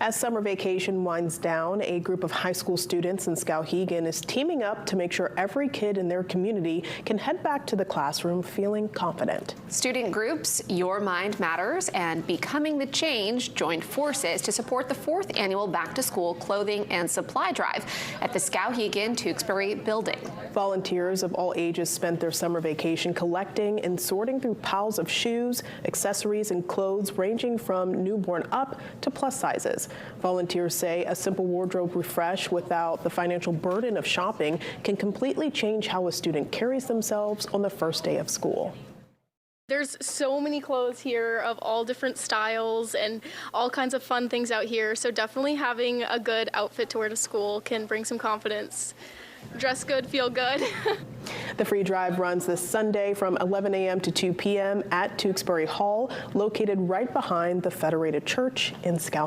As summer vacation winds down, a group of high school students in Skowhegan is teaming up to make sure every kid in their community can head back to the classroom feeling confident. Student groups Your Mind Matters and Becoming the Change joined forces to support the 4th annual back-to-school clothing and supply drive at the Skowhegan Tewksbury building. Volunteers of all ages spent their summer vacation collecting and sorting through piles of shoes, accessories, and clothes ranging from newborn up to plus sizes. Volunteers say a simple wardrobe refresh without the financial burden of shopping can completely change how a student carries themselves on the first day of school. There's so many clothes here of all different styles and all kinds of fun things out here, so definitely having a good outfit to wear to school can bring some confidence. Dress good, feel good. The free drive runs this Sunday from 11 a.m. to 2 p.m. at Tewksbury Hall, located right behind the Federated Church in Skowhegan.